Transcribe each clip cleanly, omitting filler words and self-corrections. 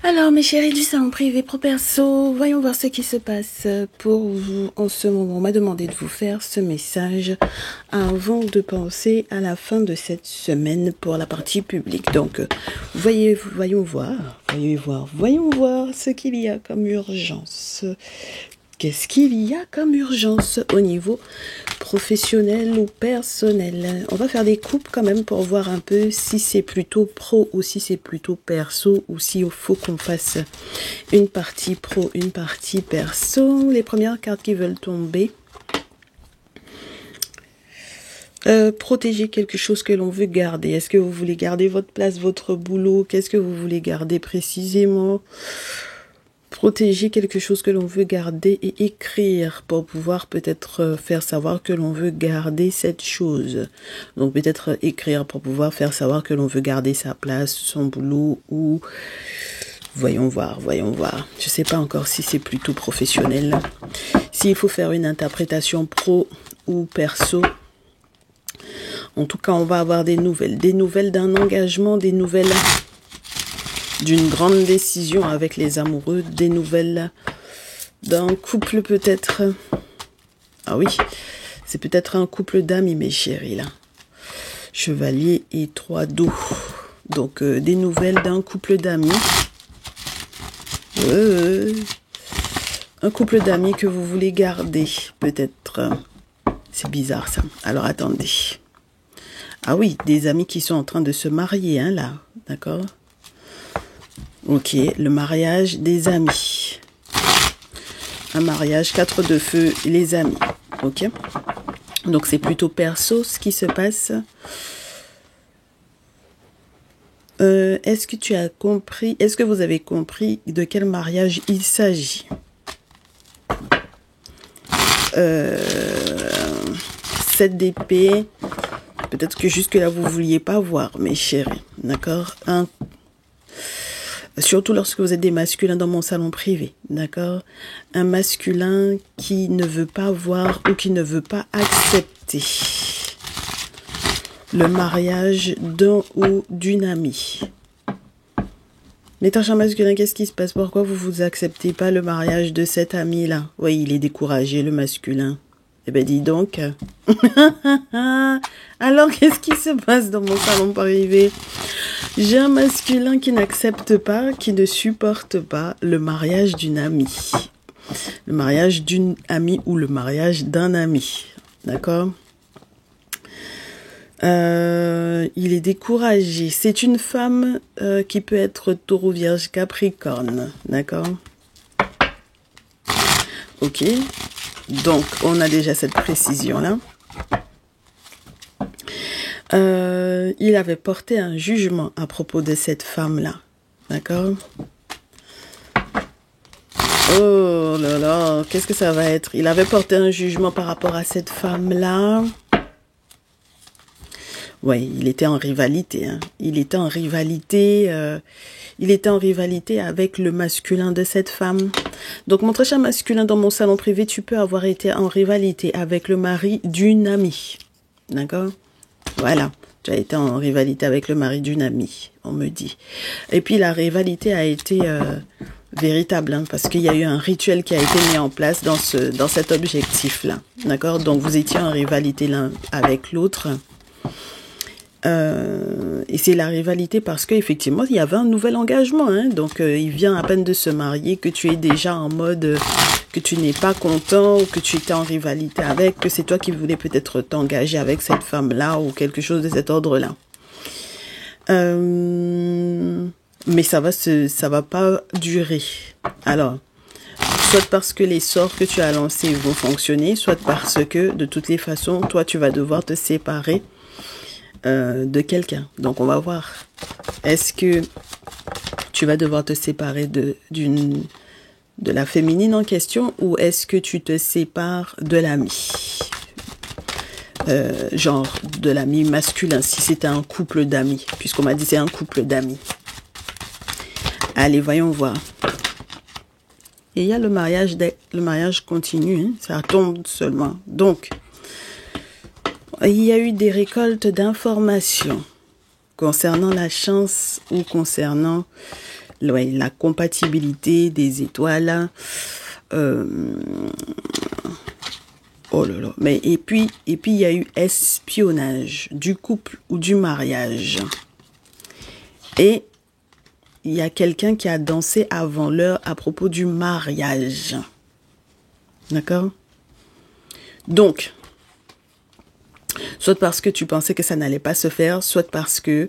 Alors, mes chéris du salon privé pro perso, voyons voir ce qui se passe pour vous en ce moment. On m'a demandé de vous faire ce message avant de penser à la fin de cette semaine pour la partie publique. Donc, voyons voir ce qu'il y a comme urgence. Qu'est-ce qu'il y a comme urgence au niveau professionnel ou personnel? On va faire des coupes quand même pour voir un peu si c'est plutôt pro ou si c'est plutôt perso ou s'il faut qu'on fasse une partie pro, une partie perso. Les premières cartes qui veulent tomber. Protéger quelque chose que l'on veut garder. Est-ce que vous voulez garder votre place, votre boulot? Qu'est-ce que vous voulez garder précisément? Protéger quelque chose que l'on veut garder et écrire pour pouvoir peut-être faire savoir que l'on veut garder cette chose. Donc peut-être écrire pour pouvoir faire savoir que l'on veut garder sa place, son boulot ou... Voyons voir. Je sais pas encore si c'est plutôt professionnel. S'il faut faire une interprétation pro ou perso. En tout cas, on va avoir des nouvelles d'un engagement, des nouvelles d'une grande décision avec les amoureux, des nouvelles d'un couple peut-être. Ah oui, c'est peut-être un couple d'amis, mes chéris, là. Chevalier et 3 d'eau. Donc, des nouvelles d'un couple d'amis. Un couple d'amis que vous voulez garder, peut-être. C'est bizarre, ça. Alors, attendez. Ah oui, des amis qui sont en train de se marier, hein, là. D'accord ? Ok, le mariage des amis. Un mariage, 4 de feu, les amis. Ok. Donc, c'est plutôt perso ce qui se passe. Est-ce que tu as compris, est-ce que vous avez compris de quel mariage il s'agit? 7 d'épée. Peut-être que jusque-là, vous ne vouliez pas voir, mes chéris. D'accord? Surtout lorsque vous êtes des masculins dans mon salon privé, d'accord? Un masculin qui ne veut pas voir ou qui ne veut pas accepter le mariage d'un ou d'une amie. Mais cher masculin, qu'est-ce qui se passe? Pourquoi vous acceptez pas le mariage de cet ami-là? Oui, il est découragé, le masculin. Eh ben, dis donc. Alors, qu'est-ce qui se passe dans mon salon privé? J'ai un masculin qui n'accepte pas, qui ne supporte pas le mariage d'une amie. Le mariage d'une amie ou le mariage d'un ami. D'accord? Il est découragé. C'est une femme qui peut être taureau, vierge, capricorne. D'accord? Ok. Donc, on a déjà cette précision-là. Il avait porté un jugement à propos de cette femme-là. D'accord? Oh là là, qu'est-ce que ça va être? Il avait porté un jugement par rapport à cette femme-là. Oui, il était en rivalité. Hein. Il était en rivalité avec le masculin de cette femme. Donc, mon très cher masculin, dans mon salon privé, tu peux avoir été en rivalité avec le mari d'une amie. D'accord? Voilà. Tu as été en rivalité avec le mari d'une amie, on me dit. Et puis, la rivalité a été véritable, hein, parce qu'il y a eu un rituel qui a été mis en place dans cet objectif-là. D'accord? Donc, vous étiez en rivalité l'un avec l'autre. Et c'est la rivalité parce qu'effectivement, il y avait un nouvel engagement. Hein, donc, il vient à peine de se marier, que tu es déjà en mode que tu n'es pas content ou que tu étais en rivalité avec, que c'est toi qui voulais peut-être t'engager avec cette femme-là ou quelque chose de cet ordre-là. Mais ça va pas durer. Alors, soit parce que les sorts que tu as lancés vont fonctionner, soit parce que, de toutes les façons, toi, tu vas devoir te séparer de quelqu'un. Donc, on va voir. Est-ce que tu vas devoir te séparer de la féminine en question ou est-ce que tu te sépares de l'ami? Genre de l'ami masculin, si c'était un couple d'amis, puisqu'on m'a dit c'est un couple d'amis. Allez, voyons voir. Et il y a le mariage continue, hein, ça tombe seulement. Donc, il y a eu des récoltes d'informations concernant la chance ou concernant ouais, la compatibilité des étoiles. Oh là là. Mais et puis il y a eu espionnage du couple ou du mariage. Et il y a quelqu'un qui a dansé avant l'heure à propos du mariage. D'accord? Donc, soit parce que tu pensais que ça n'allait pas se faire, soit parce que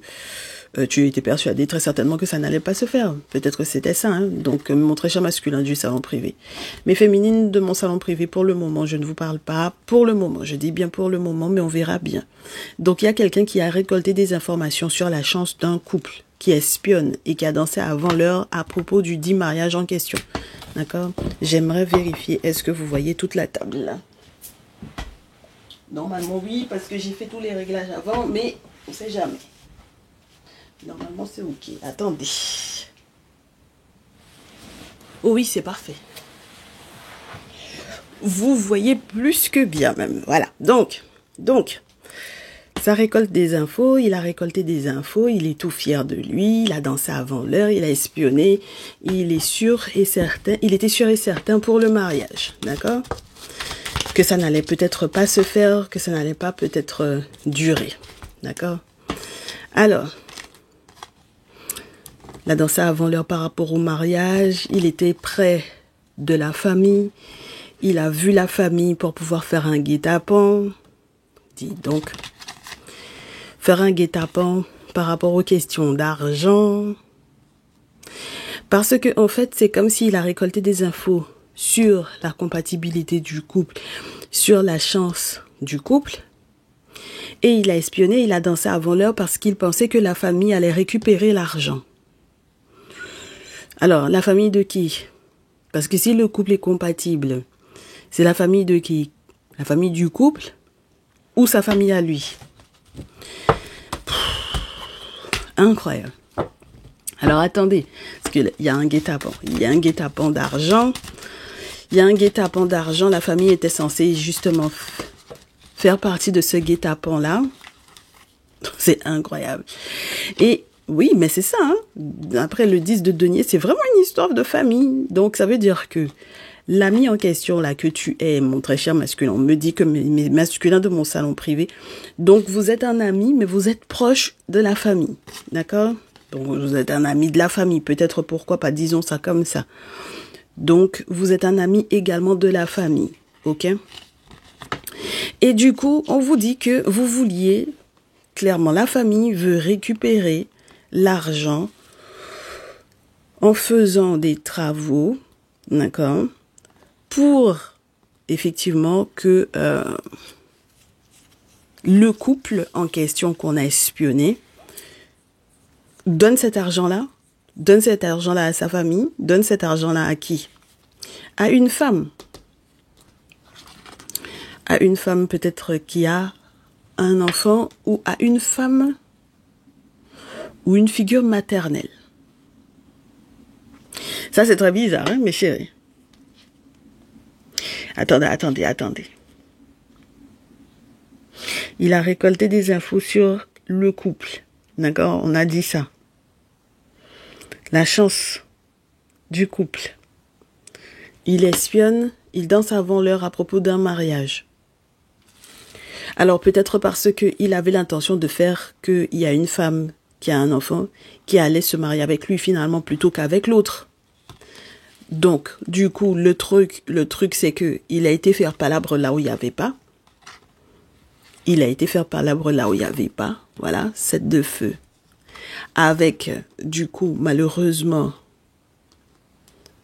tu étais persuadé très certainement que ça n'allait pas se faire. Peut-être que c'était ça. Hein? Donc, mon très cher masculin du salon privé. Mais féminine de mon salon privé, pour le moment, je ne vous parle pas. Pour le moment, je dis bien pour le moment, mais on verra bien. Donc, il y a quelqu'un qui a récolté des informations sur la chance d'un couple qui espionne et qui a dansé avant l'heure à propos du dit mariage en question. D'accord? J'aimerais vérifier. Est-ce que vous voyez toute la table là? Normalement, oui, parce que j'ai fait tous les réglages avant, mais on ne sait jamais. Normalement, c'est OK. Attendez. Oh oui, c'est parfait. Vous voyez plus que bien même. Voilà. Donc, ça récolte des infos. Il a récolté des infos. Il est tout fier de lui. Il a dansé avant l'heure. Il a espionné. Il est sûr et certain. Il était sûr et certain pour le mariage. D'accord? Que ça n'allait peut-être pas se faire. Que ça n'allait pas peut-être durer. D'accord? Alors, il a dansé avant l'heure par rapport au mariage. Il était près de la famille. Il a vu la famille pour pouvoir faire un guet-apens. Dis donc. Faire un guet-apens par rapport aux questions d'argent. Parce que, en fait, c'est comme s'il a récolté des infos sur la compatibilité du couple, sur la chance du couple. Et il a espionné, il a dansé avant l'heure parce qu'il pensait que la famille allait récupérer l'argent. Alors, la famille de qui? Parce que si le couple est compatible, c'est la famille de qui? La famille du couple ou sa famille à lui? Incroyable. Alors, attendez, parce qu'il y a un guet-apens. Il y a un guet-apens d'argent. Il y a un guet-apens d'argent. La famille était censée justement faire partie de ce guet-apens-là. C'est incroyable. Et oui, mais c'est ça. Hein. Après le 10 de denier, c'est vraiment une histoire de famille. Donc, ça veut dire que l'ami en question, là, que tu es, mon très cher masculin, on me dit que mes masculins de mon salon privé. Donc, vous êtes un ami, mais vous êtes proche de la famille. D'accord? Donc, vous êtes un ami de la famille. Peut-être pourquoi pas, disons ça comme ça. Donc, vous êtes un ami également de la famille. OK? Et du coup, on vous dit que vous vouliez, clairement, la famille veut récupérer l'argent en faisant des travaux, d'accord, pour effectivement que le couple en question qu'on a espionné donne cet argent-là à sa famille, donne cet argent-là à qui? À une femme. À une femme peut-être qui a un enfant ou à une femme ou une figure maternelle. Ça, c'est très bizarre, hein, mes chéris. Attendez. Il a récolté des infos sur le couple. D'accord? On a dit ça. La chance du couple. Il espionne, il danse avant l'heure à propos d'un mariage. Alors peut-être parce qu'il avait l'intention de faire qu'il y a une femme qui a un enfant qui allait se marier avec lui finalement plutôt qu'avec l'autre. Donc, du coup, le truc c'est que il a été faire palabre là où il n'y avait pas. Il a été faire palabre là où il n'y avait pas. Voilà, 7 de feu. Avec, du coup, malheureusement,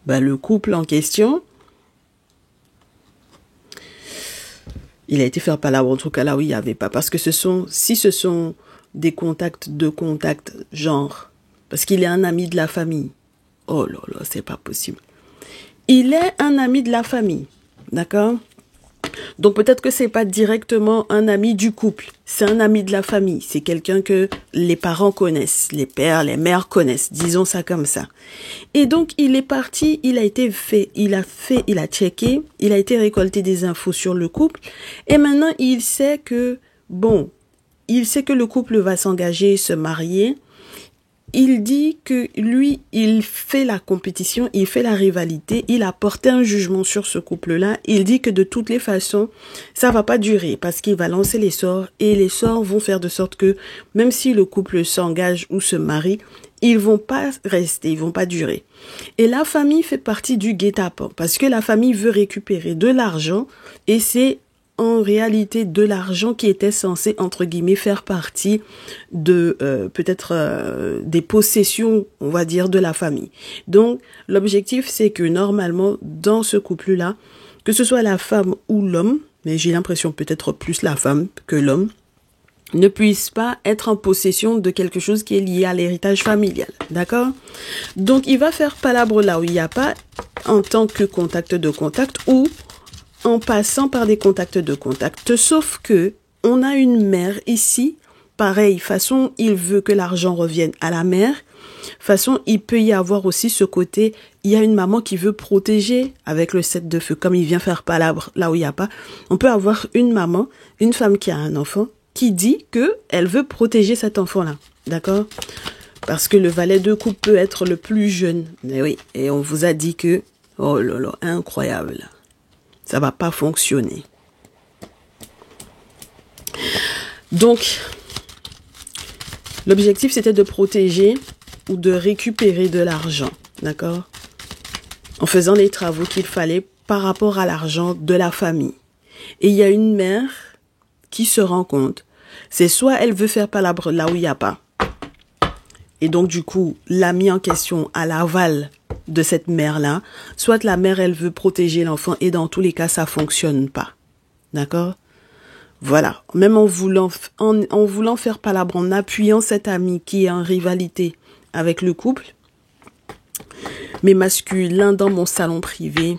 le couple en question, il a été faire palabre en tout cas là où il n'y avait pas. Parce que si ce sont des contacts genre, parce qu'il est un ami de la famille. Oh là là, c'est pas possible. Il est un ami de la famille, d'accord? Donc peut-être que c'est pas directement un ami du couple, c'est un ami de la famille, c'est quelqu'un que les parents connaissent, les pères, les mères connaissent, disons ça comme ça. Et donc il est parti, il a checké, il a été récolté des infos sur le couple et maintenant il sait que le couple va s'engager, se marier il dit que lui, il fait la compétition, il fait la rivalité, il a porté un jugement sur ce couple-là. Il dit que de toutes les façons, ça va pas durer parce qu'il va lancer les sorts et les sorts vont faire de sorte que même si le couple s'engage ou se marie, ils vont pas rester, ils vont pas durer. Et la famille fait partie du guet-apens parce que la famille veut récupérer de l'argent et c'est en réalité de l'argent qui était censé, entre guillemets, faire partie de peut-être des possessions, on va dire, de la famille. Donc, l'objectif, c'est que normalement, dans ce couple-là, que ce soit la femme ou l'homme, mais j'ai l'impression peut-être plus la femme que l'homme, ne puisse pas être en possession de quelque chose qui est lié à l'héritage familial. D'accord? Donc, il va faire palabre là où il n'y a pas en tant que contact de contact ou en passant par des contacts de contact. Sauf que on a une mère ici, pareil, façon, il veut que l'argent revienne à la mère. Façon, il peut y avoir aussi ce côté, il y a une maman qui veut protéger avec le 7 de feu, comme il vient faire palabre là où il n'y a pas. On peut avoir une maman, une femme qui a un enfant, qui dit que elle veut protéger cet enfant-là. D'accord? Parce que le valet de coupe peut être le plus jeune. Mais oui, et on vous a dit que, oh là là, incroyable. Ça va pas fonctionner. Donc, l'objectif, c'était de protéger ou de récupérer de l'argent, d'accord? En faisant les travaux qu'il fallait par rapport à l'argent de la famille. Et il y a une mère qui se rend compte, c'est soit elle veut faire palabre là où il n'y a pas. Et donc, du coup, l'ami en question a l'aval de cette mère-là, soit la mère, elle veut protéger l'enfant et dans tous les cas, ça fonctionne pas. D'accord? Voilà. Même en voulant faire palabre, en appuyant cet ami qui est en rivalité avec le couple, mes masculins dans mon salon privé,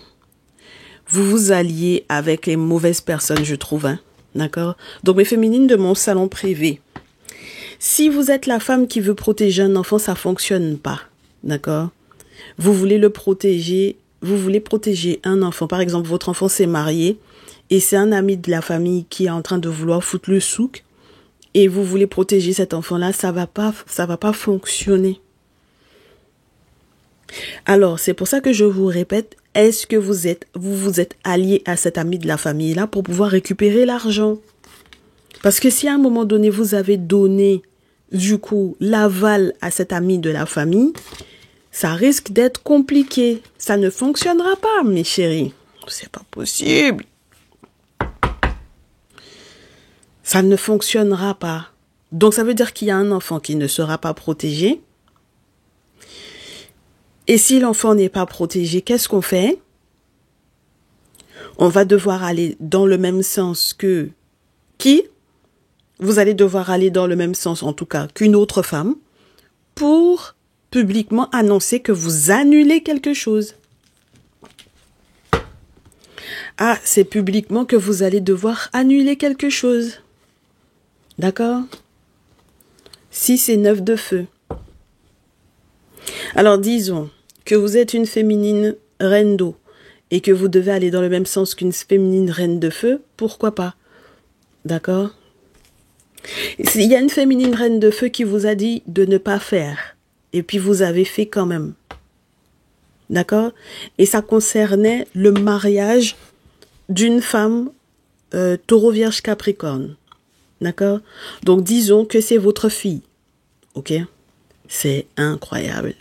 vous vous alliez avec les mauvaises personnes, je trouve. Hein? D'accord? Donc, mes féminines de mon salon privé, si vous êtes la femme qui veut protéger un enfant, ça fonctionne pas. D'accord? Vous voulez le protéger, vous voulez protéger un enfant. Par exemple, votre enfant s'est marié et c'est un ami de la famille qui est en train de vouloir foutre le souk et vous voulez protéger cet enfant-là, ça va pas fonctionner. Alors, c'est pour ça que je vous répète, est-ce que vous êtes allié à cet ami de la famille-là pour pouvoir récupérer l'argent? Parce que si à un moment donné, vous avez donné, du coup, l'aval à cet ami de la famille, ça risque d'être compliqué. Ça ne fonctionnera pas, mes chéris. C'est pas possible. Ça ne fonctionnera pas. Donc, ça veut dire qu'il y a un enfant qui ne sera pas protégé. Et si l'enfant n'est pas protégé, qu'est-ce qu'on fait? On va devoir aller dans le même sens que qui? Vous allez devoir aller dans le même sens, en tout cas, qu'une autre femme pour publiquement annoncer que vous annulez quelque chose. Ah, c'est publiquement que vous allez devoir annuler quelque chose. D'accord? 6 et 9 de feu. Alors, disons que vous êtes une féminine reine d'eau et que vous devez aller dans le même sens qu'une féminine reine de feu, pourquoi pas? D'accord? Il y a une féminine reine de feu qui vous a dit de ne pas faire. Et puis vous avez fait quand même. D'accord? Et ça concernait le mariage d'une femme taureau vierge capricorne. D'accord? Donc disons que c'est votre fille. Ok? C'est incroyable.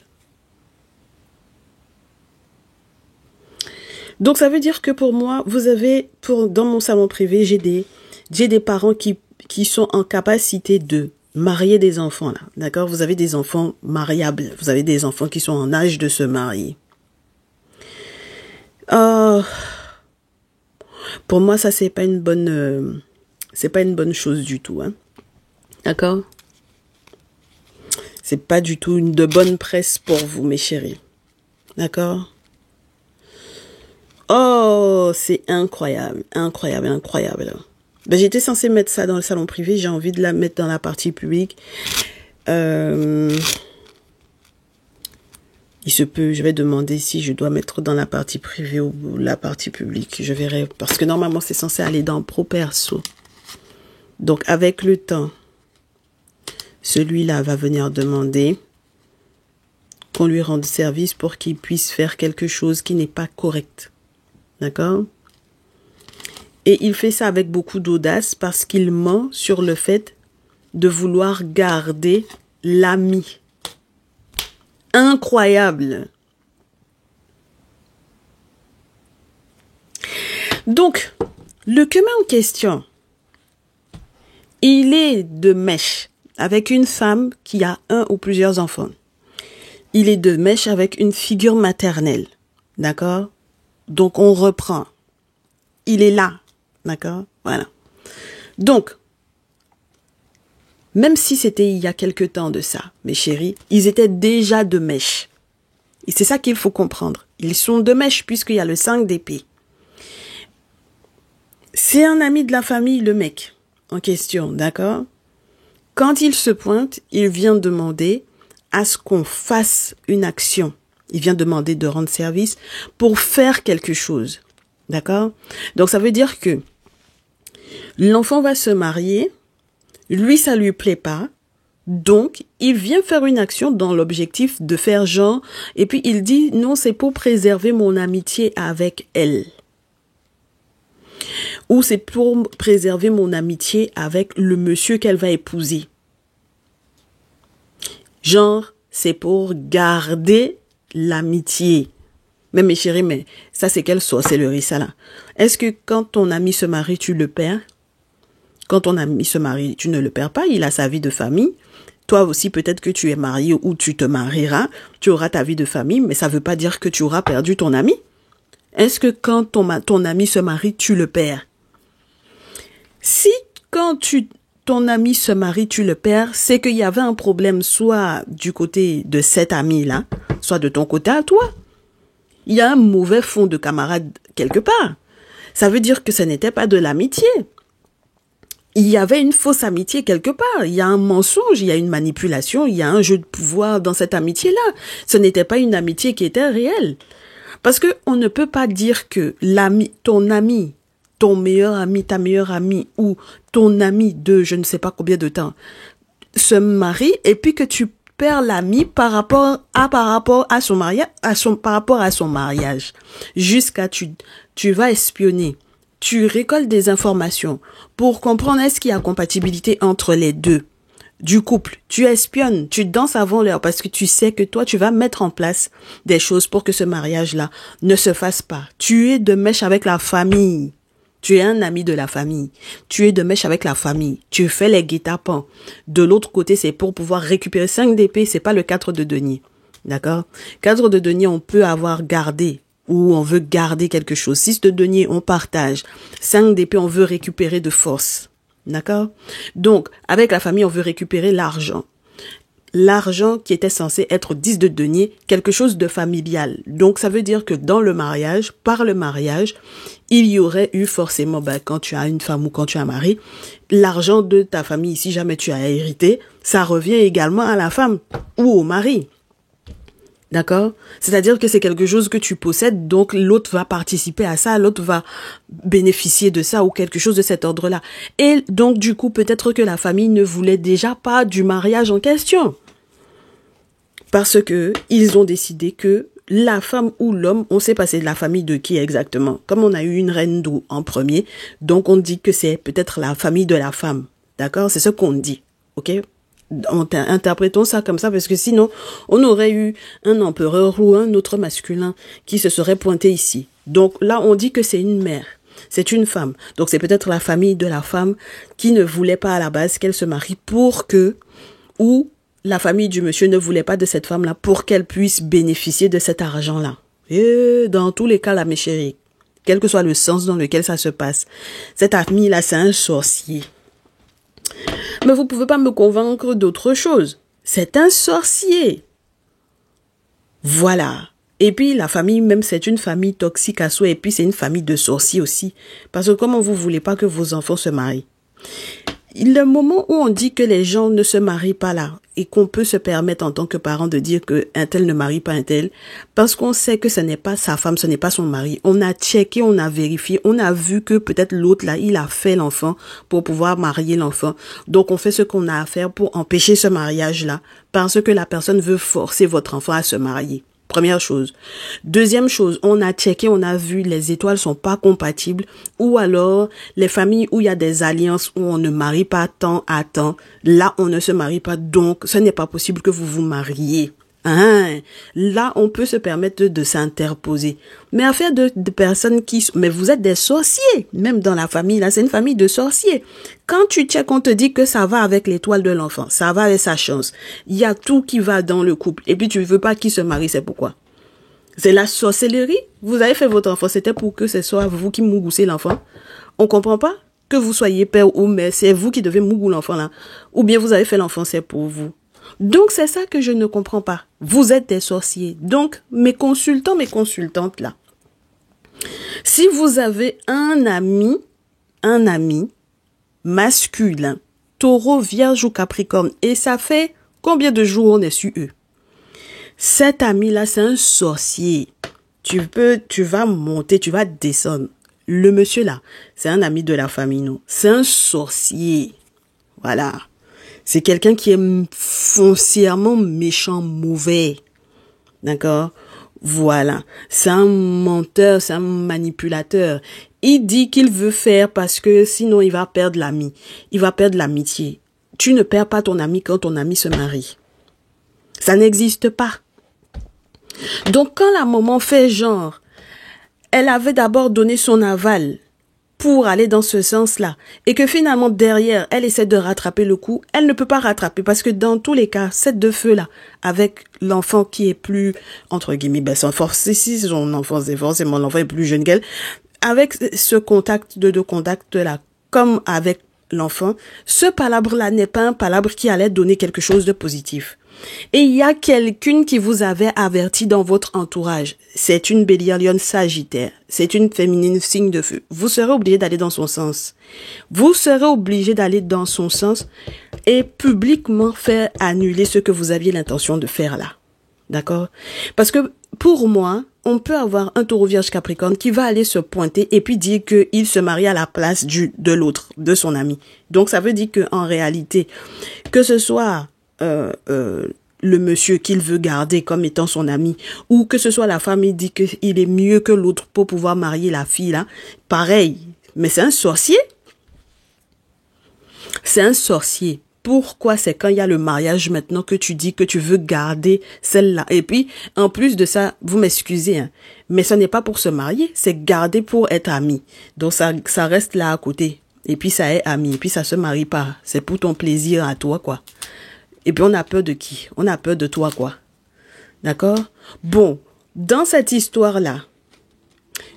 Donc ça veut dire que pour moi, vous avez, dans mon salon privé, j'ai des parents qui sont en capacité de marier des enfants là, d'accord? Vous avez des enfants mariables, vous avez des enfants qui sont en âge de se marier. Pour moi, ça c'est pas une bonne chose du tout, hein. D'accord? C'est pas du tout de bonne presse pour vous, mes chéris. D'accord? Oh, c'est incroyable, incroyable, incroyable. Ben, j'étais censée mettre ça dans le salon privé, j'ai envie de la mettre dans la partie publique. Il se peut, je vais demander si je dois mettre dans la partie privée ou la partie publique. Je verrai, parce que normalement, c'est censé aller dans pro perso. Donc, avec le temps, celui-là va venir demander qu'on lui rende service pour qu'il puisse faire quelque chose qui n'est pas correct. D'accord? Et il fait ça avec beaucoup d'audace parce qu'il ment sur le fait de vouloir garder l'ami. Incroyable. Donc, le cumin en question, il est de mèche avec une femme qui a un ou plusieurs enfants. Il est de mèche avec une figure maternelle. D'accord? Donc, on reprend. Il est là. D'accord? Voilà. Donc, même si c'était il y a quelque temps de ça, mes chéris, ils étaient déjà de mèche. Et c'est ça qu'il faut comprendre. Ils sont de mèche puisqu'il y a le 5 d'épée. C'est un ami de la famille, le mec en question, d'accord? Quand il se pointe, il vient demander à ce qu'on fasse une action. Il vient demander de rendre service pour faire quelque chose, d'accord? Donc ça veut dire que l'enfant va se marier, lui ça lui plaît pas, donc il vient faire une action dans l'objectif de faire genre, et puis il dit non, c'est pour préserver mon amitié avec elle. Ou c'est pour préserver mon amitié avec le monsieur qu'elle va épouser. Genre, c'est pour garder l'amitié. Mais mes chéris, mais ça c'est quelle sorcellerie ça là? Est-ce que quand ton ami se marie, tu le perds? Quand ton ami se marie, tu ne le perds pas, il a sa vie de famille. Toi aussi, peut-être que tu es marié ou tu te marieras, tu auras ta vie de famille, mais ça ne veut pas dire que tu auras perdu ton ami. Est-ce que quand ton ami se marie, tu le perds? Si quand ton ami se marie, tu le perds, c'est qu'il y avait un problème soit du côté de cet ami-là, soit de ton côté à toi. Il y a un mauvais fond de camarade quelque part. Ça veut dire que ce n'était pas de l'amitié. Il y avait une fausse amitié quelque part. Il y a un mensonge, il y a une manipulation, il y a un jeu de pouvoir dans cette amitié-là. Ce n'était pas une amitié qui était réelle. Parce que on ne peut pas dire que ton ami, ton meilleur ami, ta meilleure amie ou ton ami de je ne sais pas combien de temps se marie et puis que tu perds l'ami par rapport à son mariage. Jusqu'à tu vas espionner. Tu récoltes des informations pour comprendre est-ce qu'il y a compatibilité entre les deux du couple. Tu espionnes, tu danses avant l'heure parce que tu sais que toi, tu vas mettre en place des choses pour que ce mariage-là ne se fasse pas. Tu es de mèche avec la famille. Tu es un ami de la famille. Tu es de mèche avec la famille. Tu fais les guet-apens. De l'autre côté, c'est pour pouvoir récupérer 5 d'épée. C'est pas le 4 de denier. D'accord? 4 de denier, on peut avoir gardé ou on veut garder quelque chose. 6 de denier, on partage. 5 d'épée, on veut récupérer de force. D'accord? Donc, avec la famille, on veut récupérer l'argent. L'argent qui était censé être 10 de denier, quelque chose de familial. Donc, ça veut dire que dans le mariage, par le mariage, il y aurait eu forcément, quand tu as une femme ou quand tu as un mari, l'argent de ta famille, si jamais tu as hérité, ça revient également à la femme ou au mari. D'accord? C'est-à-dire que c'est quelque chose que tu possèdes, donc l'autre va participer à ça, l'autre va bénéficier de ça ou quelque chose de cet ordre-là. Et donc, du coup, peut-être que la famille ne voulait déjà pas du mariage en question. Parce que ils ont décidé que la femme ou l'homme, on sait pas c'est de la famille de qui exactement. Comme on a eu une reine d'eau en premier, donc on dit que c'est peut-être la famille de la femme. D'accord? C'est ce qu'on dit. Ok? Interprétons ça comme ça parce que sinon on aurait eu un empereur ou un autre masculin qui se serait pointé ici. Donc là on dit que c'est une mère, c'est une femme. Donc c'est peut-être la famille de la femme qui ne voulait pas à la base qu'elle se marie pour que, ou la famille du monsieur ne voulait pas de cette femme-là pour qu'elle puisse bénéficier de cet argent-là. Et dans tous les cas là mes chéris, quel que soit le sens dans lequel ça se passe, cet ami-là c'est un sorcier. Mais vous pouvez pas me convaincre d'autre chose. C'est un sorcier. Voilà. Et puis, la famille, même, c'est une famille toxique à soi. Et puis, c'est une famille de sorciers aussi. Parce que comment vous voulez pas que vos enfants se marient? Le moment où on dit que les gens ne se marient pas là, et qu'on peut se permettre en tant que parent de dire que un tel ne marie pas un tel, parce qu'on sait que ce n'est pas sa femme, ce n'est pas son mari. On a checké, on a vérifié, on a vu que peut-être l'autre là, il a fait l'enfant pour pouvoir marier l'enfant. Donc on fait ce qu'on a à faire pour empêcher ce mariage-là, parce que la personne veut forcer votre enfant à se marier. Première chose. Deuxième chose, on a checké, on a vu les étoiles sont pas compatibles, ou alors les familles où il y a des alliances où on ne marie pas temps à temps, là on ne se marie pas, donc ce n'est pas possible que vous vous mariez. Hein? Là, on peut se permettre de s'interposer. Mais affaire de personnes mais vous êtes des sorciers. Même dans la famille, là, c'est une famille de sorciers. Quand tu checkes, on te dit que ça va avec l'étoile de l'enfant. Ça va avec sa chance. Il y a tout qui va dans le couple. Et puis, tu veux pas qu'il se marie, c'est pourquoi? C'est la sorcellerie. Vous avez fait votre enfant. C'était pour que ce soit vous qui mougoussez l'enfant. On comprend pas que vous soyez père ou mère. C'est vous qui devez mougou l'enfant, là. Ou bien vous avez fait l'enfant, c'est pour vous. Donc, c'est ça que je ne comprends pas. Vous êtes des sorciers. Donc, mes consultants, mes consultantes là, si vous avez un ami masculin, taureau, vierge ou capricorne, et ça fait combien de jours on est sur eux? Cet ami-là, c'est un sorcier. Tu vas monter, tu vas descendre. Le monsieur là, c'est un ami de la famille, non? C'est un sorcier. Voilà. C'est quelqu'un qui est foncièrement méchant, mauvais. D'accord? Voilà. C'est un menteur, c'est un manipulateur. Il dit qu'il veut faire parce que sinon il va perdre l'ami. Il va perdre l'amitié. Tu ne perds pas ton ami quand ton ami se marie. Ça n'existe pas. Donc quand la maman fait genre, elle avait d'abord donné son aval pour aller dans ce sens-là, et que finalement derrière, elle essaie de rattraper le coup, elle ne peut pas rattraper, parce que dans tous les cas, cette deux feux-là, avec l'enfant qui est plus, entre guillemets, si son enfant, c'est forcément l'enfant est plus jeune qu'elle, avec ce contact de contact-là, comme avec l'enfant, ce palabre-là n'est pas un palabre qui allait donner quelque chose de positif. Et il y a quelqu'une qui vous avait averti dans votre entourage. C'est une bélier lion sagittaire. C'est une féminine signe de feu. Vous serez obligé d'aller dans son sens. Vous serez obligé d'aller dans son sens et publiquement faire annuler ce que vous aviez l'intention de faire là. D'accord? Parce que pour moi, on peut avoir un taureau vierge capricorne qui va aller se pointer et puis dire qu'il se marie à la place de l'autre, de son ami. Donc ça veut dire qu'en réalité, que ce soit le monsieur qu'il veut garder comme étant son ami, ou que ce soit la femme, il dit qu'il est mieux que l'autre pour pouvoir marier la fille là, pareil, mais c'est un sorcier. C'est un sorcier. Pourquoi? C'est quand il y a le mariage maintenant que tu dis que tu veux garder celle-là. Et puis, en plus de ça, vous m'excusez, hein, mais ce n'est pas pour se marier, c'est garder pour être ami. Donc ça reste là à côté. Et puis ça est ami, et puis ça se marie pas. C'est pour ton plaisir à toi, quoi. Et puis on a peur de qui? On a peur de toi, quoi. D'accord? Bon, dans cette histoire-là,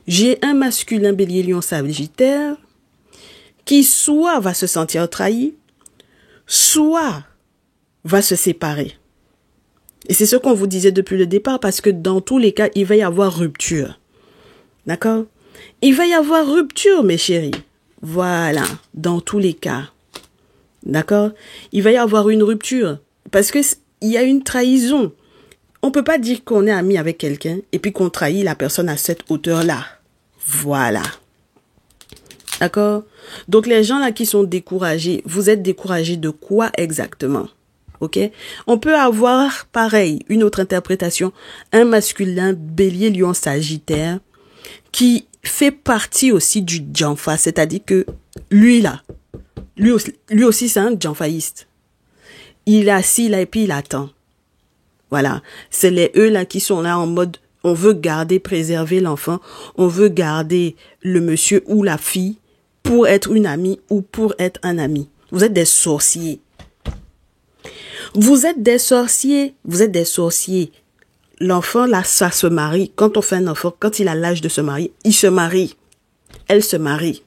j'ai un masculin bélier lion sagittaire qui soit va se sentir trahi, soit va se séparer. Et c'est ce qu'on vous disait depuis le départ, parce que dans tous les cas, il va y avoir rupture. D'accord? Il va y avoir rupture, mes chéris. Voilà, dans tous les cas. D'accord? Il va y avoir une rupture parce que il y a une trahison. On peut pas dire qu'on est ami avec quelqu'un et puis qu'on trahit la personne à cette hauteur-là. Voilà. D'accord? Donc les gens là qui sont découragés, vous êtes découragés de quoi exactement? Ok? On peut avoir pareil, une autre interprétation, un masculin bélier lion sagittaire qui fait partie aussi du Djanfa, c'est-à-dire que lui aussi c'est un Djanfaïste. Il est assis là et puis il attend. Voilà, c'est eux là qui sont là en mode on veut garder, préserver l'enfant, on veut garder le monsieur ou la fille pour être une amie ou pour être un ami. Vous êtes des sorciers. Vous êtes des sorciers, vous êtes des sorciers. L'enfant là, ça se marie. Quand on fait un enfant, quand il a l'âge de se marier, il se marie. Elle se marie.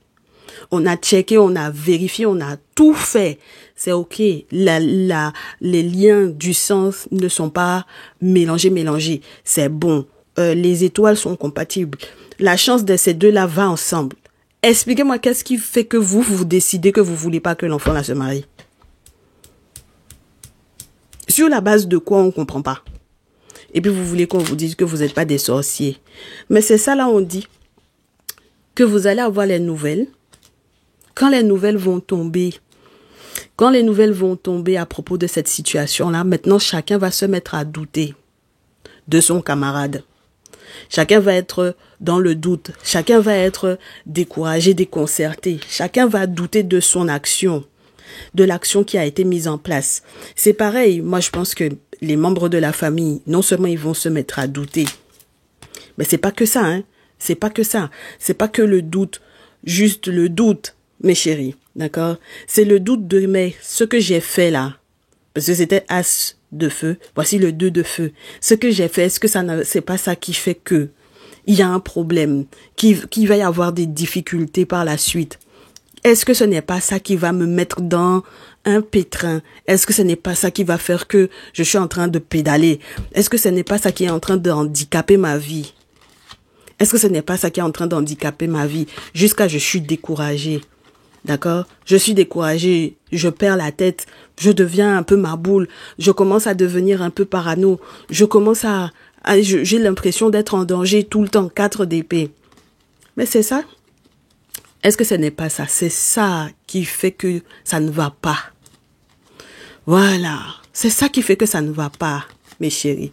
On a checké, on a vérifié, on a tout fait. C'est ok. Les liens du sens ne sont pas mélangés. C'est bon. Les étoiles sont compatibles. La chance de ces deux-là va ensemble. Expliquez-moi qu'est-ce qui fait que vous décidez que vous voulez pas que l'enfant là se marie. Sur la base de quoi on ne comprend pas. Et puis vous voulez qu'on vous dise que vous n'êtes pas des sorciers. Mais c'est ça là, on dit que vous allez avoir les nouvelles. Quand les nouvelles vont tomber, à propos de cette situation-là, maintenant chacun va se mettre à douter de son camarade. Chacun va être dans le doute. Chacun va être découragé, déconcerté. Chacun va douter de son action, de l'action qui a été mise en place. C'est pareil, moi je pense que les membres de la famille, non seulement ils vont se mettre à douter, mais c'est pas que ça, hein. C'est pas que ça. C'est pas que le doute, juste le doute, mes chéris, d'accord? C'est le doute de, mais ce que j'ai fait là, parce que c'était as de feu, voici le 2 de feu. Ce que j'ai fait, est-ce que c'est pas ça qui fait que il y a un problème, qu'il va y avoir des difficultés par la suite? Est-ce que ce n'est pas ça qui va me mettre dans un pétrin? Est-ce que ce n'est pas ça qui va faire que je suis en train de pédaler? Est-ce que ce n'est pas ça qui est en train de handicaper ma vie? Est-ce que ce n'est pas ça qui est en train d'handicaper ma vie jusqu'à je suis découragée? D'accord? Je suis découragée, je perds la tête, je deviens un peu ma boule, je commence à devenir un peu parano, j'ai l'impression d'être en danger tout le temps, 4 d'épée. Mais c'est ça? Est-ce que ce n'est pas ça? C'est ça qui fait que ça ne va pas. Voilà. C'est ça qui fait que ça ne va pas, mes chéris.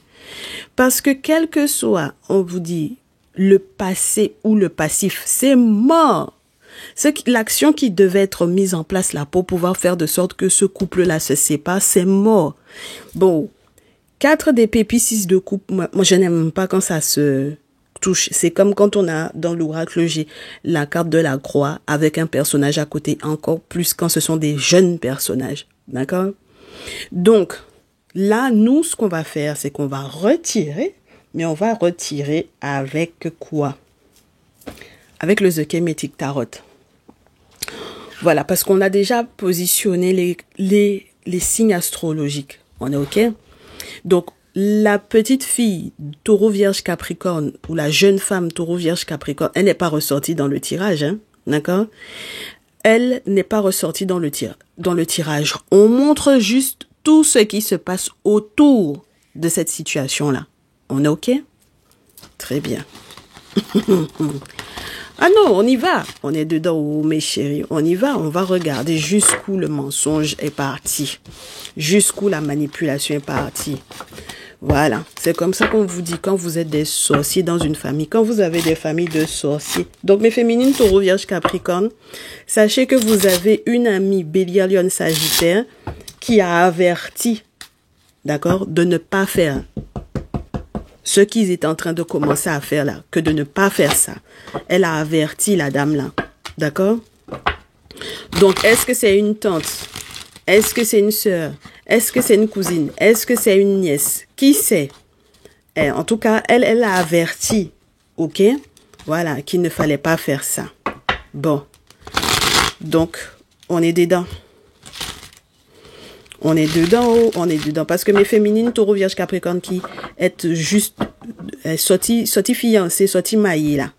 Parce que quel que soit, on vous dit, le passé ou le passif, c'est mort. L'action qui devait être mise en place là pour pouvoir faire de sorte que ce couple-là se sépare, c'est mort. Bon, 4 d'épée puis 6 de coupe, moi je n'aime pas quand ça se touche. C'est comme quand on a dans l'oracle G la carte de la croix avec un personnage à côté, encore plus quand ce sont des jeunes personnages. D'accord? Donc, là, nous, ce qu'on va faire, c'est qu'on va retirer, mais on va retirer avec quoi? Avec le The Kemetic Tarot. Voilà, parce qu'on a déjà positionné les signes astrologiques. On est OK? Donc, la petite fille Taureau Vierge Capricorne ou la jeune femme Taureau Vierge Capricorne, elle n'est pas ressortie dans le tirage, hein? D'accord? Elle n'est pas ressortie dans le tirage. On montre juste tout ce qui se passe autour de cette situation-là. On est OK? Très bien. Ah non, on y va. On est dedans, oh, mes chéris. On y va. On va regarder jusqu'où le mensonge est parti. Jusqu'où la manipulation est partie. Voilà. C'est comme ça qu'on vous dit quand vous êtes des sorciers dans une famille. Quand vous avez des familles de sorciers. Donc, mes féminines, Taureau, Vierge, Capricorne, sachez que vous avez une amie Bélier, Lion, Sagittaire qui a averti, d'accord, de ne pas faire ce qu'ils étaient en train de commencer à faire là, que de ne pas faire ça. Elle a averti la dame là. D'accord? Donc, est-ce que c'est une tante? Est-ce que c'est une sœur? Est-ce que c'est une cousine? Est-ce que c'est une nièce? Qui sait? En tout cas, elle a averti. OK? Voilà, qu'il ne fallait pas faire ça. Bon. Donc, on est dedans. On est dedans, oh, on est dedans. Parce que mes féminines, Taureau, Vierge, Capricorne, qui est juste sorti fiancée, sorti mariée là.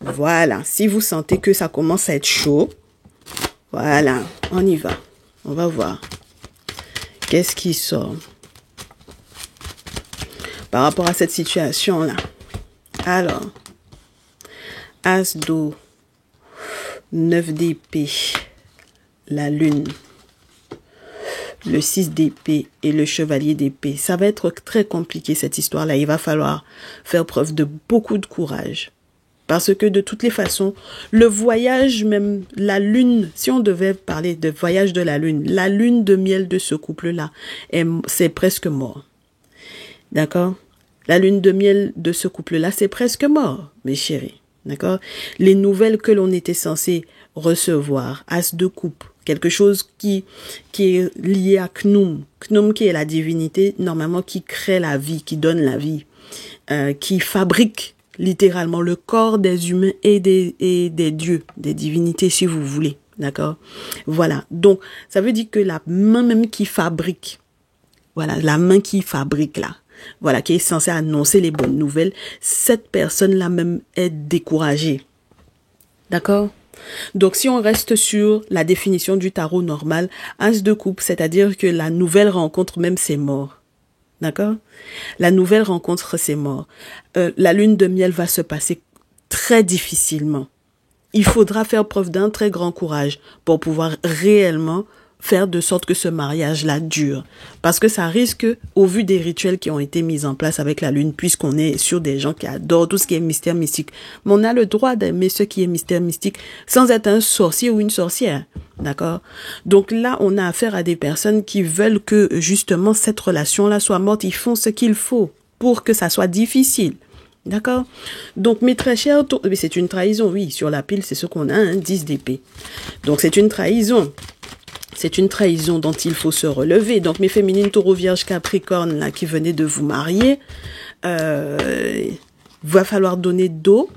Voilà. Si vous sentez que ça commence à être chaud, voilà, on y va. On va voir. Qu'est-ce qui sort par rapport à cette situation-là? Alors, As d'eau, 9 d'épée, la lune, le 6 d'épée et le chevalier d'épée. Ça va être très compliqué cette histoire-là. Il va falloir faire preuve de beaucoup de courage. Parce que de toutes les façons, le voyage, même la lune, si on devait parler de voyage de la lune de miel de ce couple-là, c'est presque mort. D'accord? La lune de miel de ce couple-là, c'est presque mort, mes chéris. D'accord? Les nouvelles que l'on était censé recevoir, As de coupe, quelque chose qui est lié à Khnum. Khnum qui est la divinité, normalement, qui crée la vie, qui donne la vie, qui fabrique littéralement le corps des humains et des dieux, des divinités si vous voulez, d'accord? Voilà, donc ça veut dire que la main même qui fabrique, voilà, la main qui fabrique là, voilà, qui est censée annoncer les bonnes nouvelles, cette personne-là même est découragée, d'accord? Donc, si on reste sur la définition du tarot normal, As de coupe, c'est-à-dire que la nouvelle rencontre même, c'est mort. D'accord? La nouvelle rencontre, c'est mort. La lune de miel va se passer très difficilement. Il faudra faire preuve d'un très grand courage pour pouvoir réellement faire de sorte que ce mariage-là dure. Parce que ça risque, au vu des rituels qui ont été mis en place avec la lune, puisqu'on est sur des gens qui adorent tout ce qui est mystère mystique, mais on a le droit d'aimer ce qui est mystère mystique sans être un sorcier ou une sorcière. D'accord? Donc là, on a affaire à des personnes qui veulent que justement cette relation-là soit morte. Ils font ce qu'il faut pour que ça soit difficile. D'accord? Donc, mes très chers, c'est une trahison, oui. Sur la pile, c'est ce qu'on a, hein, 10 d'épée. Donc, c'est une trahison. C'est une trahison dont il faut se relever. Donc, mes féminines taureau, vierge, capricorne, là, qui venaient de vous marier, va falloir donner dos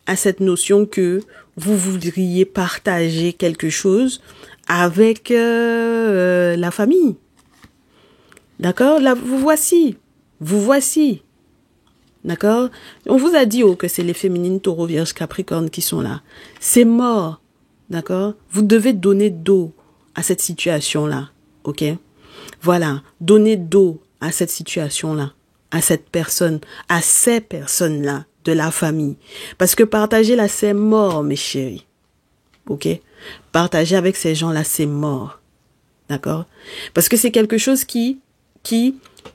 à cette notion que vous voudriez partager quelque chose avec la famille. D'accord? Là, vous voici. Vous voici. D'accord? On vous a dit que c'est les féminines taureau, vierge, capricorne qui sont là. C'est mort. D'accord? Vous devez donner dos à cette situation-là. OK? Voilà. Donnez dos à cette situation-là, à cette personne, à ces personnes-là de la famille. Parce que partager là, c'est mort, mes chéris. OK? Partager avec ces gens-là, c'est mort. D'accord? Parce que c'est quelque chose qui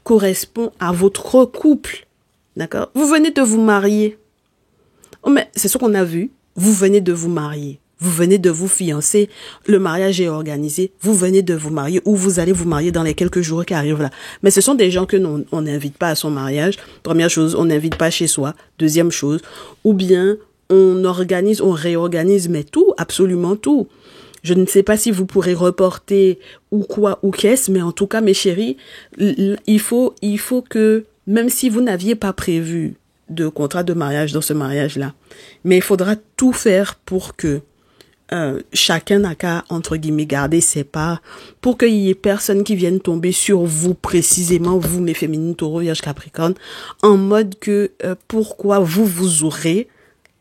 correspond à votre couple. D'accord? Vous venez de vous marier. Oh, mais c'est ce qu'on a vu. Vous venez de vous marier. Vous venez de vous fiancer. Le mariage est organisé. Vous venez de vous marier ou vous allez vous marier dans les quelques jours qui arrivent là. Mais ce sont des gens que on n'invite pas à son mariage. Première chose, on n'invite pas chez soi. Deuxième chose, ou bien on organise, on réorganise, mais tout, absolument tout. Je ne sais pas si vous pourrez reporter ou quoi ou qu'est-ce, mais en tout cas, mes chéris, il faut que, même si vous n'aviez pas prévu de contrat de mariage dans ce mariage-là, mais il faudra tout faire pour que chacun n'a qu'à, entre guillemets, garder ses parts, pour qu'il y ait personne qui vienne tomber sur vous précisément, vous, mes féminines, taureau, vierge, capricorne, en mode que pourquoi vous aurez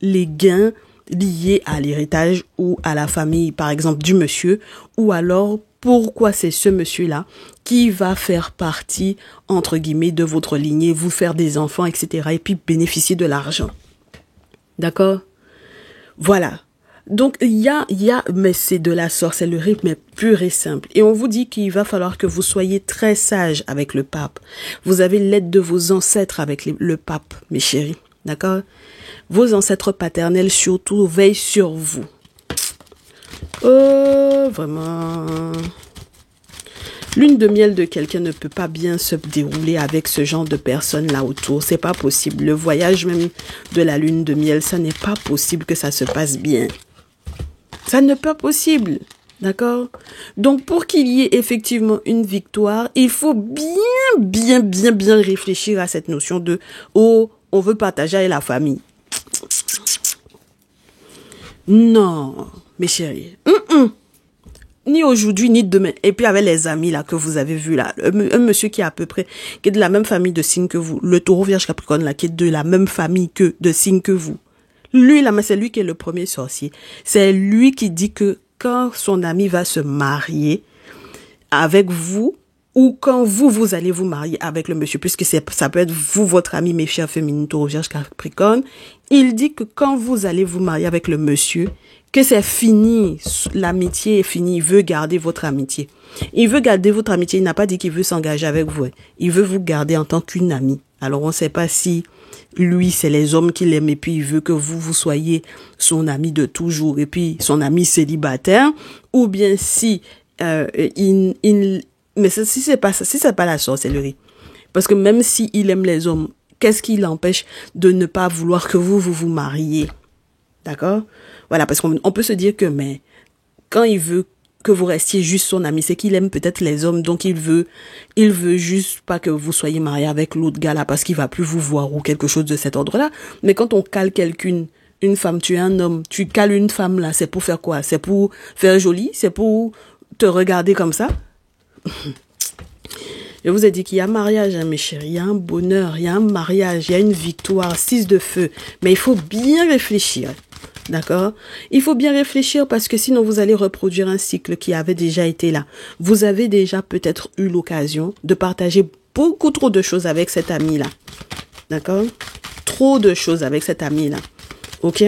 les gains liés à l'héritage ou à la famille, par exemple, du monsieur, ou alors pourquoi c'est ce monsieur-là qui va faire partie, entre guillemets, de votre lignée, vous faire des enfants, etc., et puis bénéficier de l'argent. D'accord? Voilà. Donc, mais c'est de la sorcellerie, mais pure et simple. Et on vous dit qu'il va falloir que vous soyez très sage avec le pape. Vous avez l'aide de vos ancêtres avec le pape, mes chéris. D'accord? Vos ancêtres paternels, surtout, veillent sur vous. Oh, vraiment. Lune de miel de quelqu'un ne peut pas bien se dérouler avec ce genre de personnes là autour. C'est pas possible. Le voyage même de la lune de miel, ça n'est pas possible que ça se passe bien. Ça n'est pas possible. D'accord? Donc, pour qu'il y ait effectivement une victoire, il faut bien réfléchir à cette notion de « Oh, on veut partager avec la famille. » Non, mes chéris. Ni aujourd'hui, ni demain. Et puis avec les amis là que vous avez vus là, un monsieur qui est à peu près, qui est de la même famille de signes que vous, le taureau vierge capricorne là, qui est de la même famille de signes que vous. Lui là, mais c'est lui qui est le premier sorcier. C'est lui qui dit que quand son ami va se marier avec vous, ou quand vous allez vous marier avec le monsieur, puisque ça peut être vous, votre ami, mes chers féminines, taureau, vierge, capricorne, il dit que quand vous allez vous marier avec le monsieur, que c'est fini, l'amitié est finie, il veut garder votre amitié. Il veut garder votre amitié, il n'a pas dit qu'il veut s'engager avec vous. Il veut vous garder en tant qu'une amie. Alors on ne sait pas si lui, c'est les hommes qu'il aime et puis il veut que vous soyez son ami de toujours et puis son ami célibataire, ou bien si mais si c'est pas ça, si c'est pas la sorcellerie. Parce que même s'il aime les hommes, qu'est-ce qui l'empêche de ne pas vouloir que vous mariez? D'accord? Voilà, parce qu'on peut se dire que, mais, quand il veut que vous restiez juste son ami, c'est qu'il aime peut-être les hommes, donc il veut juste pas que vous soyez marié avec l'autre gars là, parce qu'il va plus vous voir ou quelque chose de cet ordre-là. Mais quand on cale quelqu'une, une femme, tu es un homme, tu cales une femme là, c'est pour faire quoi? C'est pour faire joli? C'est pour te regarder comme ça? Je vous ai dit qu'il y a mariage, hein, mes chéris, il y a un bonheur, il y a un mariage, il y a une victoire, 6 de feu. Mais il faut bien réfléchir. D'accord? Il faut bien réfléchir parce que sinon vous allez reproduire un cycle qui avait déjà été là. Vous avez déjà peut-être eu l'occasion de partager beaucoup trop de choses avec cet ami-là. D'accord? Trop de choses avec cet ami-là. Ok?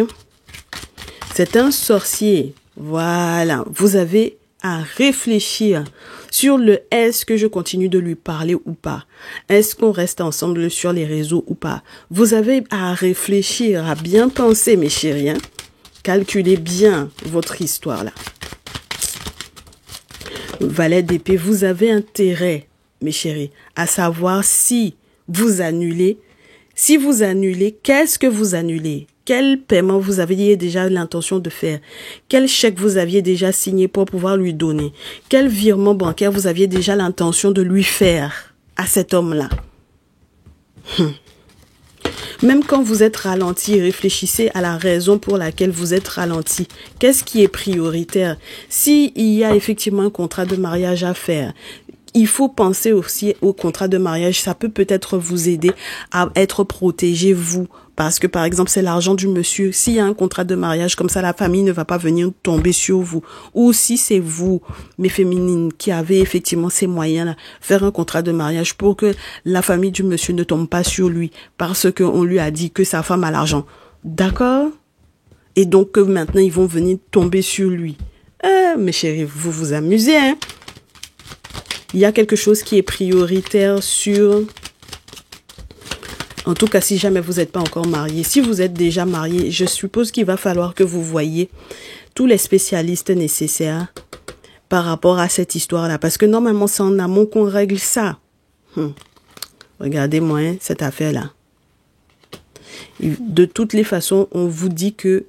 C'est un sorcier. Voilà. Vous avez à réfléchir sur le est-ce que je continue de lui parler ou pas? Est-ce qu'on reste ensemble sur les réseaux ou pas? Vous avez à réfléchir, à bien penser, mes chéris. Hein? Calculez bien votre histoire là. Valet d'épée, vous avez intérêt, mes chéris, à savoir si vous annulez. Si vous annulez, qu'est-ce que vous annulez? Quel paiement vous aviez déjà l'intention de faire? Quel chèque vous aviez déjà signé pour pouvoir lui donner? Quel virement bancaire vous aviez déjà l'intention de lui faire à cet homme-là? Même quand vous êtes ralenti, réfléchissez à la raison pour laquelle vous êtes ralenti. Qu'est-ce qui est prioritaire? S'il y a effectivement un contrat de mariage à faire, il faut penser aussi au contrat de mariage. Ça peut peut-être vous aider à être protégé, vous. Parce que, par exemple, c'est l'argent du monsieur. S'il y a un contrat de mariage, comme ça, la famille ne va pas venir tomber sur vous. Ou si c'est vous, mes féminines, qui avez effectivement ces moyens-là, faire un contrat de mariage pour que la famille du monsieur ne tombe pas sur lui. Parce qu'on lui a dit que sa femme a l'argent. D'accord? Et donc, maintenant, ils vont venir tomber sur lui. Mes chéris, vous vous amusez, hein? Il y a quelque chose qui est prioritaire sur... En tout cas, si jamais vous n'êtes pas encore marié, si vous êtes déjà marié, je suppose qu'il va falloir que vous voyiez tous les spécialistes nécessaires par rapport à cette histoire-là. Parce que normalement, c'est en amont qu'on règle ça. Regardez-moi hein, cette affaire-là. De toutes les façons, on vous dit que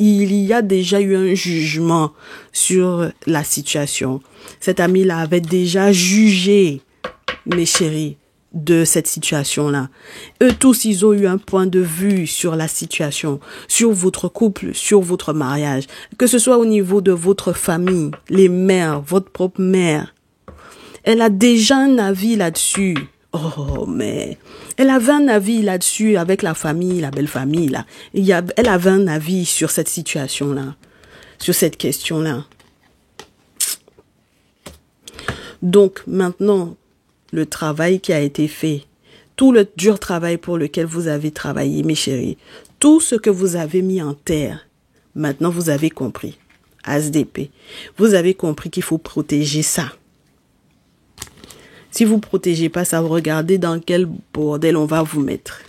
il y a déjà eu un jugement sur la situation. Cet ami-là avait déjà jugé, mes chéris, de cette situation-là. Eux tous, ils ont eu un point de vue sur la situation, sur votre couple, sur votre mariage. Que ce soit au niveau de votre famille, les mères, votre propre mère. Elle a déjà un avis là-dessus. Oh, mais elle avait un avis là-dessus avec la famille, la belle famille, là. Elle avait un avis sur cette situation-là, sur cette question-là. Donc, maintenant, le travail qui a été fait, tout le dur travail pour lequel vous avez travaillé, mes chéris, tout ce que vous avez mis en terre, maintenant vous avez compris. As d'épée, vous avez compris qu'il faut protéger ça. Si vous ne protégez pas ça, regardez dans quel bordel on va vous mettre.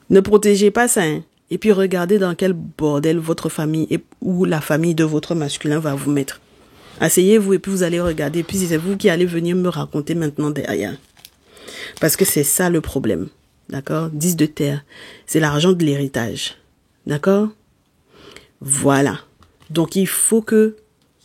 Ne protégez pas ça, hein? Et puis regardez dans quel bordel votre famille ou la famille de votre masculin va vous mettre. Asseyez-vous et puis vous allez regarder. Puis c'est vous qui allez venir me raconter maintenant derrière. Parce que c'est ça le problème. D'accord? 10 de terre. C'est l'argent de l'héritage. D'accord? Voilà. Donc il faut que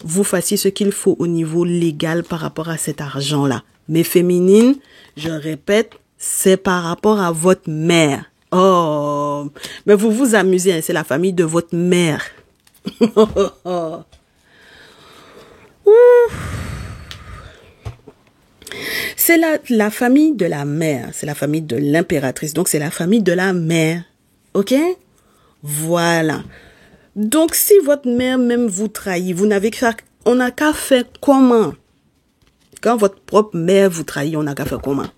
vous fassiez ce qu'il faut au niveau légal par rapport à cet argent-là. Mais féminine, je répète, c'est par rapport à votre mère. Oh, mais vous vous amusez, hein, c'est la famille de votre mère. C'est la famille de la mère, c'est la famille de l'impératrice, donc c'est la famille de la mère, ok? Voilà. Donc si votre mère même vous trahit, on n'a qu'à faire comment? Quand votre propre mère vous trahit, on n'a qu'à faire comment?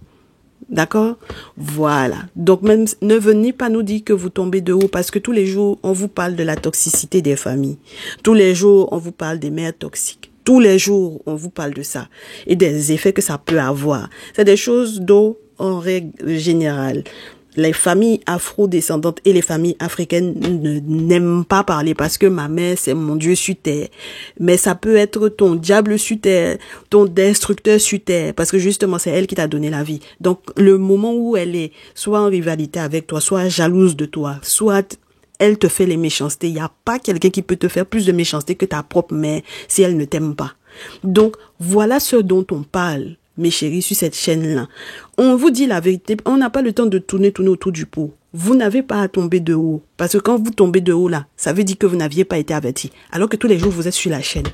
D'accord? Voilà. Donc même ne venez pas nous dire que vous tombez de haut parce que tous les jours, on vous parle de la toxicité des familles. Tous les jours, on vous parle des mères toxiques. Tous les jours, on vous parle de ça et des effets que ça peut avoir. C'est des choses dont, en règle générale, les familles afro-descendantes et les familles africaines n'aiment pas parler parce que ma mère, c'est mon Dieu sur terre. Mais ça peut être ton diable sur terre, ton destructeur sur terre, parce que justement, c'est elle qui t'a donné la vie. Donc, le moment où elle est soit en rivalité avec toi, soit jalouse de toi, soit elle te fait les méchancetés. Il n'y a pas quelqu'un qui peut te faire plus de méchanceté que ta propre mère si elle ne t'aime pas. Donc, voilà ce dont on parle, mes chéris, sur cette chaîne-là. On vous dit la vérité. On n'a pas le temps de tourner autour du pot. Vous n'avez pas à tomber de haut. Parce que quand vous tombez de haut, là, ça veut dire que vous n'aviez pas été averti. Alors que tous les jours, vous êtes sur la chaîne.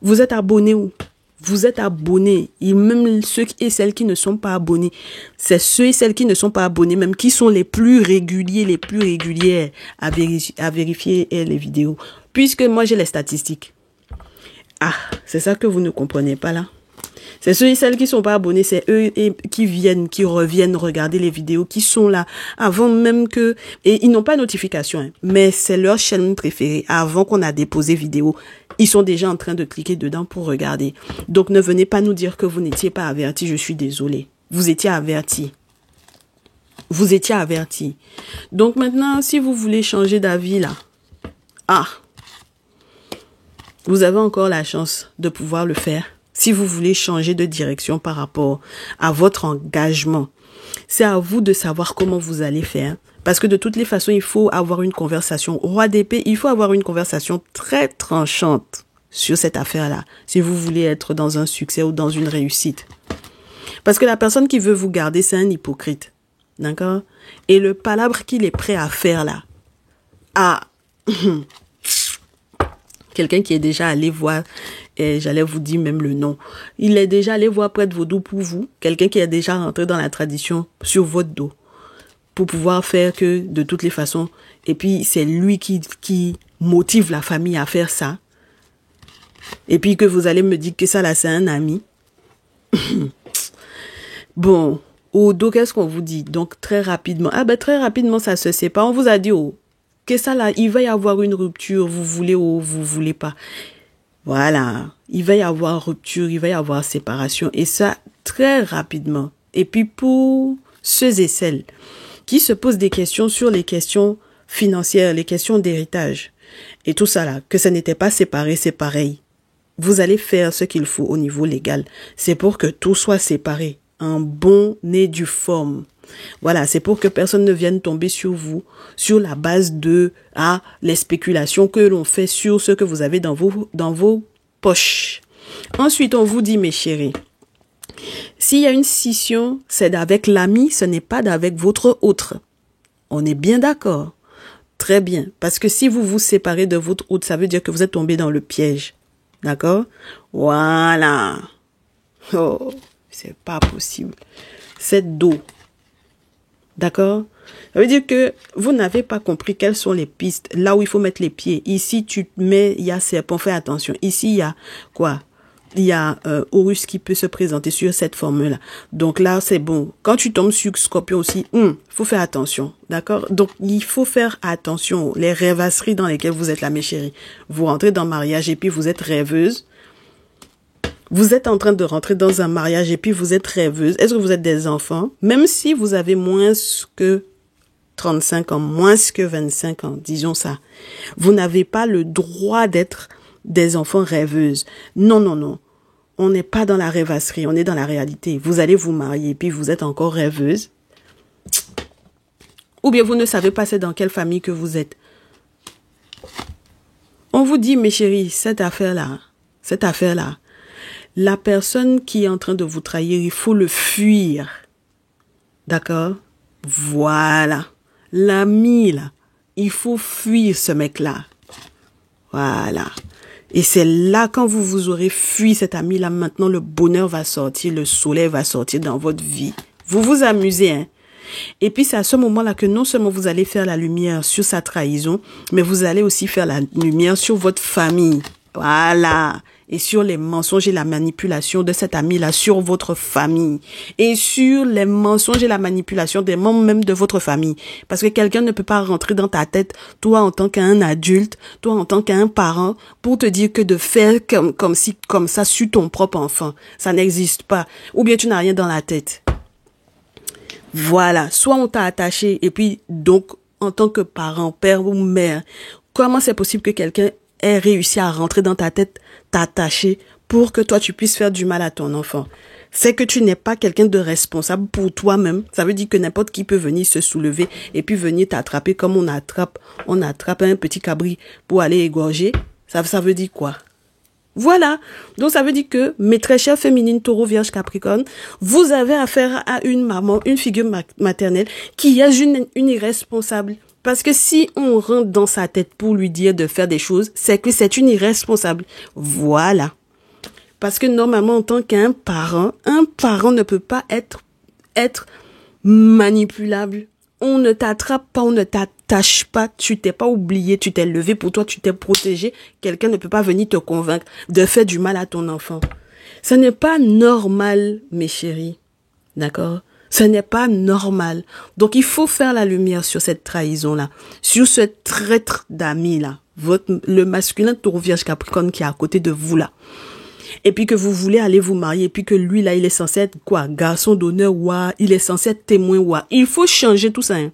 Vous êtes abonné où? Vous êtes abonnés. Et même ceux et celles qui ne sont pas abonnés. C'est ceux et celles qui ne sont pas abonnés, même qui sont les plus réguliers, les plus régulières à vérifier les vidéos. Puisque moi, j'ai les statistiques. Ah, c'est ça que vous ne comprenez pas là. C'est ceux et celles qui sont pas abonnés, c'est eux qui viennent, qui reviennent regarder les vidéos, qui sont là avant même que... Et ils n'ont pas de notification, hein, mais c'est leur chaîne préférée. Avant qu'on a déposé vidéo, ils sont déjà en train de cliquer dedans pour regarder. Donc ne venez pas nous dire que vous n'étiez pas avertis, je suis désolée. Vous étiez avertis. Vous étiez avertis. Donc maintenant, si vous voulez changer d'avis là, vous avez encore la chance de pouvoir le faire. Si vous voulez changer de direction par rapport à votre engagement, c'est à vous de savoir comment vous allez faire. Parce que de toutes les façons, il faut avoir une conversation. Roi d'épée, il faut avoir une conversation très tranchante sur cette affaire-là. Si vous voulez être dans un succès ou dans une réussite. Parce que la personne qui veut vous garder, c'est un hypocrite. D'accord? Et le palabre qu'il est prêt à faire là. Quelqu'un qui est déjà allé voir, et j'allais vous dire même le nom, il est déjà allé voir Prêtre Vaudou pour vous, quelqu'un qui est déjà rentré dans la tradition sur votre dos, pour pouvoir faire que de toutes les façons, et puis c'est lui qui motive la famille à faire ça, et puis que vous allez me dire que ça là c'est un ami. Bon, au dos qu'est-ce qu'on vous dit? Donc très rapidement, très rapidement ça se sépare, on vous a dit que ça là, il va y avoir une rupture, vous voulez ou vous voulez pas. Voilà, il va y avoir rupture, il va y avoir séparation et ça très rapidement. Et puis pour ceux et celles qui se posent des questions sur les questions financières, les questions d'héritage et tout ça là, que ça n'était pas séparé, c'est pareil. Vous allez faire ce qu'il faut au niveau légal. C'est pour que tout soit séparé, en bon et due forme. Voilà, c'est pour que personne ne vienne tomber sur vous, sur la base de les spéculations que l'on fait sur ce que vous avez dans vos poches. Ensuite, on vous dit, mes chéris, s'il y a une scission, c'est avec l'ami, ce n'est pas avec votre autre. On est bien d'accord? Très bien. Parce que si vous vous séparez de votre autre, ça veut dire que vous êtes tombé dans le piège. D'accord? Voilà. Oh, c'est pas possible. C'est dos. D'accord? Ça veut dire que vous n'avez pas compris quelles sont les pistes, là où il faut mettre les pieds. Ici, tu mets, il y a serpent, fais attention. Ici, il y a quoi? Il y a Horus qui peut se présenter sur cette forme-là. Donc là, c'est bon. Quand tu tombes sur Scorpion aussi, faut faire attention. D'accord? Donc, il faut faire attention. Les rêvasseries dans lesquelles vous êtes là, mes chéris. Vous rentrez dans le mariage et puis vous êtes rêveuse. Vous êtes en train de rentrer dans un mariage et puis vous êtes rêveuse. Est-ce que vous êtes des enfants? Même si vous avez moins que 35 ans, moins que 25 ans, disons ça. Vous n'avez pas le droit d'être des enfants rêveuses. Non, non, non. On n'est pas dans la rêvasserie, on est dans la réalité. Vous allez vous marier et puis vous êtes encore rêveuse. Ou bien vous ne savez pas c'est dans quelle famille que vous êtes. On vous dit, mes chéris, cette affaire-là, la personne qui est en train de vous trahir, il faut le fuir. D'accord? Voilà. L'ami, là, il faut fuir ce mec-là. Voilà. Et c'est là, quand vous aurez fui cet ami-là, maintenant le bonheur va sortir, le soleil va sortir dans votre vie. Vous vous amusez, hein? Et puis c'est à ce moment-là que non seulement vous allez faire la lumière sur sa trahison, mais vous allez aussi faire la lumière sur votre famille. Voilà. Et sur les mensonges et la manipulation de cet ami-là sur votre famille. Et sur les mensonges et la manipulation des membres même de votre famille. Parce que quelqu'un ne peut pas rentrer dans ta tête, toi en tant qu'un adulte, toi en tant qu'un parent, pour te dire que de faire comme ça sur ton propre enfant. Ça n'existe pas. Ou bien tu n'as rien dans la tête. Voilà. Soit on t'a attaché et puis donc en tant que parent, père ou mère, comment c'est possible que quelqu'un ait réussi à rentrer dans ta tête, t'attacher pour que toi tu puisses faire du mal à ton enfant? C'est que tu n'es pas quelqu'un de responsable pour toi-même. Ça veut dire que n'importe qui peut venir se soulever et puis venir t'attraper comme on attrape un petit cabri pour aller égorger. Ça veut dire quoi? Voilà. Donc ça veut dire que, mes très chères féminines, Taureau, Vierge, Capricorne, vous avez affaire à une maman, une figure maternelle qui est une irresponsable. Parce que si on rentre dans sa tête pour lui dire de faire des choses, c'est que c'est une irresponsable. Voilà. Parce que normalement, en tant qu'un parent, un parent ne peut pas être manipulable. On ne t'attrape pas, on ne t'attache pas, tu t'es pas oublié, tu t'es levé pour toi, tu t'es protégé. Quelqu'un ne peut pas venir te convaincre de faire du mal à ton enfant. Ce n'est pas normal, mes chéris. D'accord? Ce n'est pas normal. Donc, il faut faire la lumière sur cette trahison-là, sur ce traître d'ami-là, le masculin taureau vierge capricorne qui est à côté de vous là. Et puis que vous voulez aller vous marier, et puis que lui là, il est censé être quoi? Garçon d'honneur, ouah, il est censé être témoin, ouah. Il faut changer tout ça, hein.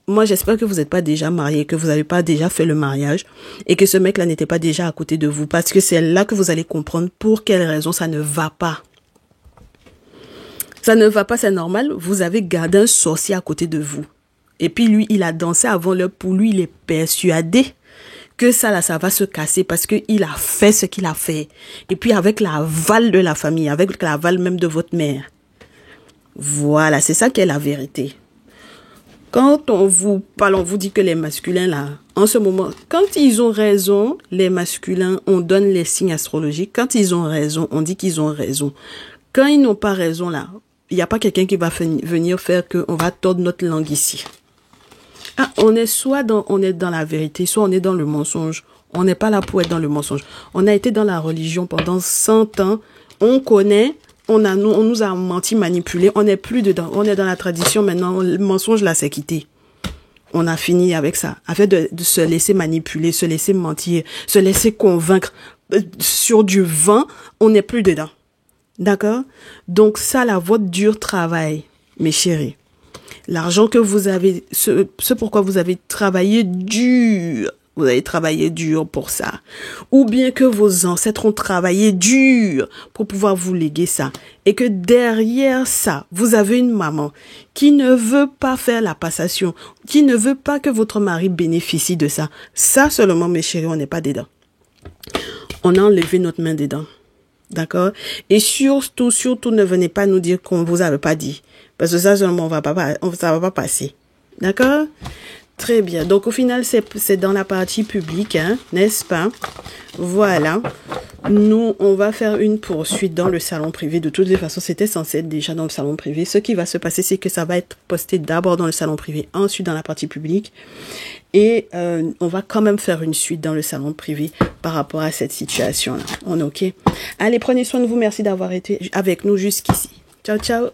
Moi, j'espère que vous n'êtes pas déjà marié, que vous n'avez pas déjà fait le mariage, et que ce mec-là n'était pas déjà à côté de vous, parce que c'est là que vous allez comprendre pour quelle raison ça ne va pas. Ça ne va pas, c'est normal. Vous avez gardé un sorcier à côté de vous. Et puis lui, il a dansé avant l'heure. Pour lui, il est persuadé que ça là, ça va se casser parce que il a fait ce qu'il a fait. Et puis avec l'aval de la famille, avec l'aval même de votre mère. Voilà, c'est ça qui est la vérité. Quand on vous parle, on vous dit que les masculins là, en ce moment, quand ils ont raison, les masculins, on donne les signes astrologiques. Quand ils ont raison, on dit qu'ils ont raison. Quand ils n'ont pas raison là, il n'y a pas quelqu'un qui va venir faire qu'on va tordre notre langue ici. Ah, on est on est dans la vérité, soit on est dans le mensonge. On n'est pas là pour être dans le mensonge. On a été dans la religion pendant 100 ans. On connaît, on nous a menti, manipulé. On n'est plus dedans. On est dans la tradition maintenant. Le mensonge là, c'est quitté. On a fini avec ça. Afin de se laisser manipuler, se laisser mentir, se laisser convaincre sur du vent, on n'est plus dedans. D'accord? Donc ça, là, votre dur travail, mes chéris. L'argent que vous avez, ce pourquoi vous avez travaillé dur. Vous avez travaillé dur pour ça. Ou bien que vos ancêtres ont travaillé dur pour pouvoir vous léguer ça. Et que derrière ça, vous avez une maman qui ne veut pas faire la passation, qui ne veut pas que votre mari bénéficie de ça. Ça seulement, mes chéris, on n'est pas dedans. On a enlevé notre main dedans. D'accord? Et surtout, ne venez pas nous dire qu'on vous avait pas dit. Parce que ça seulement, ça va pas passer. D'accord? Très bien. Donc, au final, c'est dans la partie publique, hein, n'est-ce pas? Voilà. Nous, on va faire une poursuite dans le salon privé. De toutes les façons, c'était censé être déjà dans le salon privé. Ce qui va se passer, c'est que ça va être posté d'abord dans le salon privé, ensuite dans la partie publique. Et on va quand même faire une suite dans le salon privé par rapport à cette situation-là. On est OK? Allez, prenez soin de vous. Merci d'avoir été avec nous jusqu'ici. Ciao, ciao.